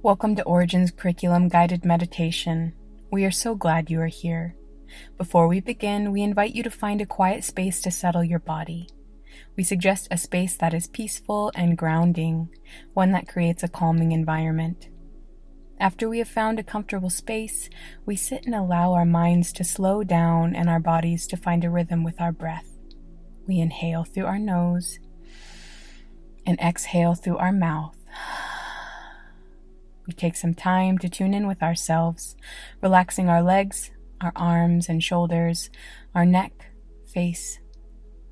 Welcome to Origins Curriculum Guided Meditation. We are so glad you are here. Before we begin, we invite you to find a quiet space to settle your body. We suggest a space that is peaceful and grounding, one that creates a calming environment. After we have found a comfortable space, we sit and allow our minds to slow down and our bodies to find a rhythm with our breath. We inhale through our nose and exhale through our mouth. We take some time to tune in with ourselves, relaxing our legs, our arms and shoulders, our neck, face,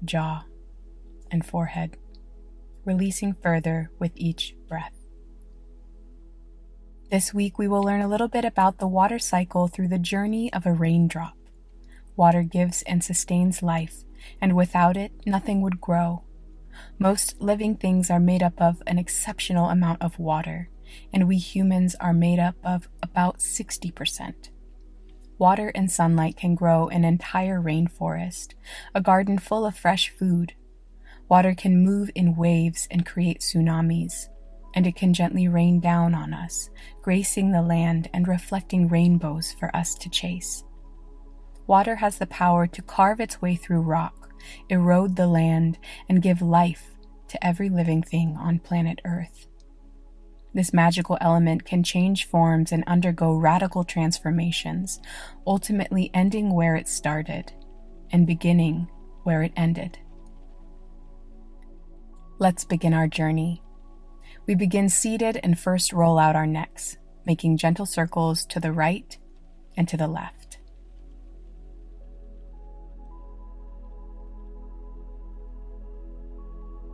jaw, and forehead, releasing further with each breath. This week we will learn a little bit about the water cycle through the journey of a raindrop. Water gives and sustains life, and without it, nothing would grow. Most living things are made up of an exceptional amount of water, and we humans are made up of about 60%. Water and sunlight can grow an entire rainforest, a garden full of fresh food. Water can move in waves and create tsunamis, and it can gently rain down on us, gracing the land and reflecting rainbows for us to chase. Water has the power to carve its way through rock, erode the land, and give life to every living thing on planet Earth. This magical element can change forms and undergo radical transformations, ultimately ending where it started and beginning where it ended. Let's begin our journey. We begin seated and first roll out our necks, making gentle circles to the right and to the left.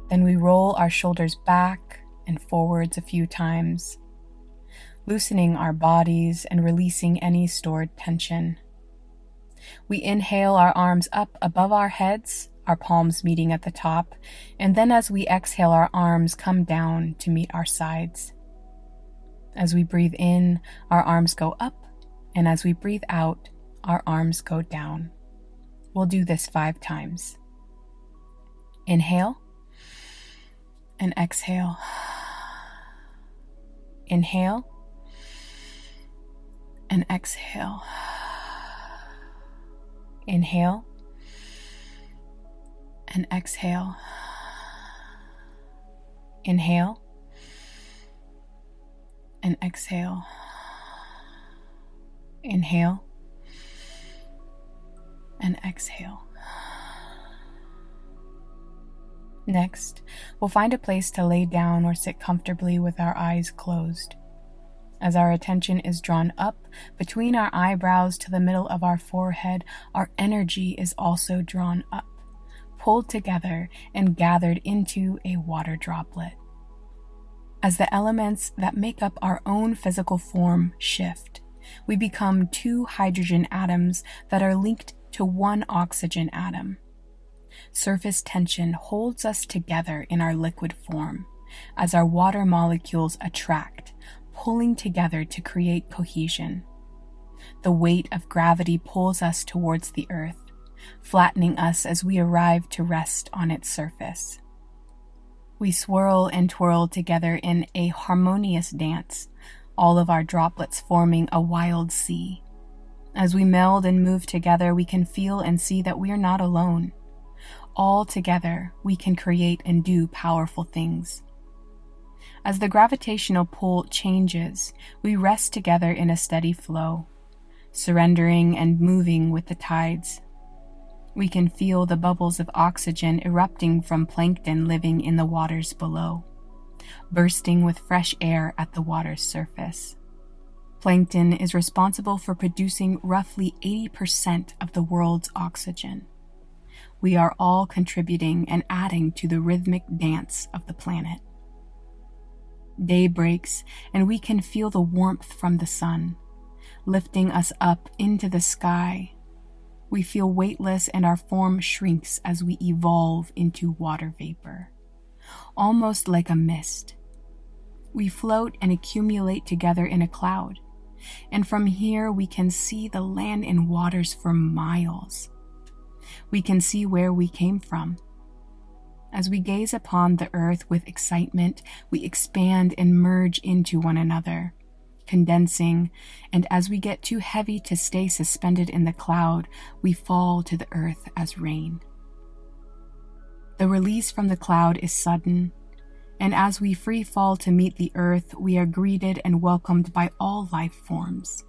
Then we roll our shoulders back and forwards a few times, loosening our bodies and releasing any stored tension. We inhale our arms up above our heads, our palms meeting at the top, and then as we exhale, our arms come down to meet our sides. As we breathe in, our arms go up, and as we breathe out, our arms go down. We'll do this 5 times. Inhale and exhale. Inhale and exhale. Inhale and exhale. Inhale and exhale. Inhale and exhale. Next, we'll find a place to lay down or sit comfortably with our eyes closed. As our attention is drawn up between our eyebrows to the middle of our forehead, our energy is also drawn up, pulled together, and gathered into a water droplet. As the elements that make up our own physical form shift, we become 2 hydrogen atoms that are linked to 1 oxygen atom. Surface tension holds us together in our liquid form, as our water molecules attract, pulling together to create cohesion. The weight of gravity pulls us towards the earth, flattening us as we arrive to rest on its surface. We swirl and twirl together in a harmonious dance, all of our droplets forming a wild sea. As we meld and move together, we can feel and see that we are not alone. All together, we can create and do powerful things. As the gravitational pull changes, we rest together in a steady flow, surrendering and moving with the tides. We can feel the bubbles of oxygen erupting from plankton living in the waters below, bursting with fresh air at the water's surface. Plankton is responsible for producing roughly 80% of the world's oxygen. We are all contributing and adding to the rhythmic dance of the planet. Day breaks, and we can feel the warmth from the sun, lifting us up into the sky. We feel weightless, and our form shrinks as we evolve into water vapor, almost like a mist. We float and accumulate together in a cloud, and from here we can see the land and waters for miles. We can see where we came from. As we gaze upon the earth with excitement, we expand and merge into one another, condensing, and as we get too heavy to stay suspended in the cloud, we fall to the earth as rain. The release from the cloud is sudden, and as we free fall to meet the earth, we are greeted and welcomed by all life forms.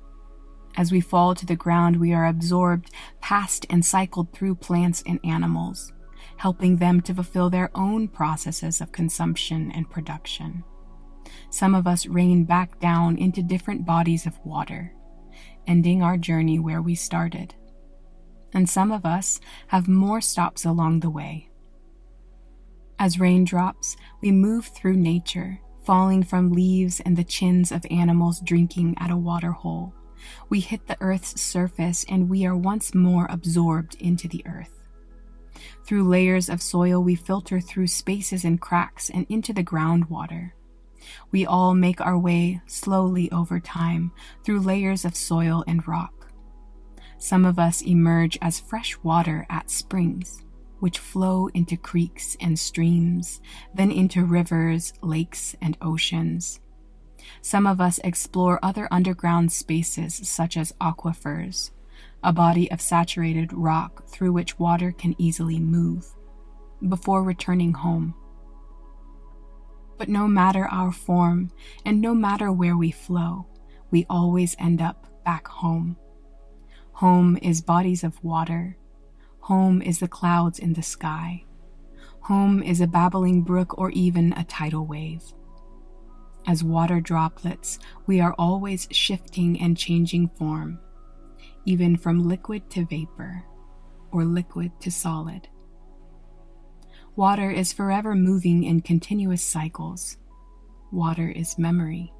As we fall to the ground, we are absorbed, passed, and cycled through plants and animals, helping them to fulfill their own processes of consumption and production. Some of us rain back down into different bodies of water, ending our journey where we started. And some of us have more stops along the way. As raindrops, we move through nature, falling from leaves and the chins of animals drinking at a water hole. We hit the earth's surface and we are once more absorbed into the earth. Through layers of soil, we filter through spaces and cracks and into the groundwater. We all make our way slowly over time through layers of soil and rock. Some of us emerge as fresh water at springs, which flow into creeks and streams, then into rivers, lakes, and oceans. Some of us explore other underground spaces such as aquifers, a body of saturated rock through which water can easily move, before returning home. But no matter our form, and no matter where we flow, we always end up back home. Home is bodies of water. Home is the clouds in the sky. Home is a babbling brook or even a tidal wave. As water droplets, we are always shifting and changing form, even from liquid to vapor, or liquid to solid. Water is forever moving in continuous cycles. Water is memory,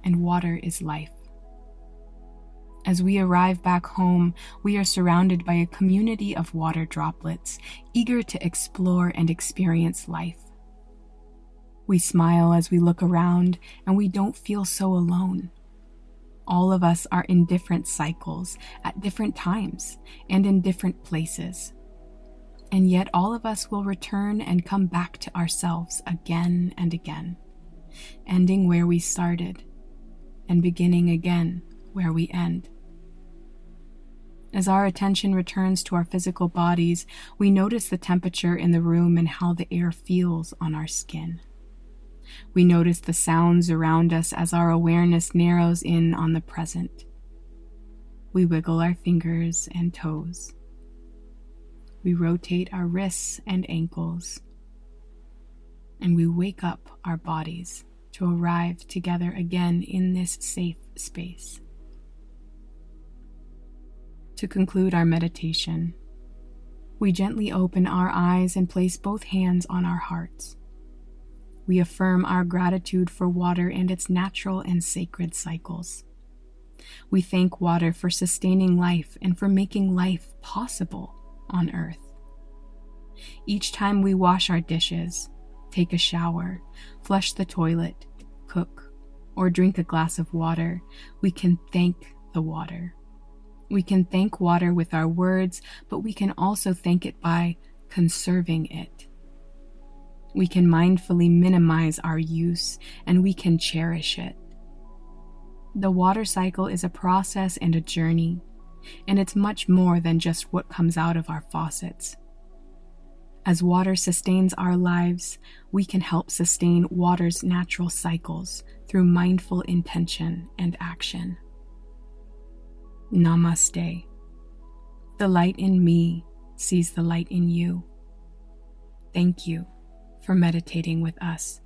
and water is life. As we arrive back home, we are surrounded by a community of water droplets, eager to explore and experience life. We smile as we look around, and we don't feel so alone. All of us are in different cycles, at different times, and in different places. And yet all of us will return and come back to ourselves again and again, ending where we started, and beginning again where we end. As our attention returns to our physical bodies, we notice the temperature in the room and how the air feels on our skin. We notice the sounds around us as our awareness narrows in on the present. We wiggle our fingers and toes. We rotate our wrists and ankles. And we wake up our bodies to arrive together again in this safe space. To conclude our meditation, we gently open our eyes and place both hands on our hearts. We affirm our gratitude for water and its natural and sacred cycles. We thank water for sustaining life and for making life possible on Earth. Each time we wash our dishes, take a shower, flush the toilet, cook, or drink a glass of water, we can thank the water. We can thank water with our words, but we can also thank it by conserving it. We can mindfully minimize our use, and we can cherish it. The water cycle is a process and a journey, and it's much more than just what comes out of our faucets. As water sustains our lives, we can help sustain water's natural cycles through mindful intention and action. Namaste. The light in me sees the light in you. Thank you for meditating with us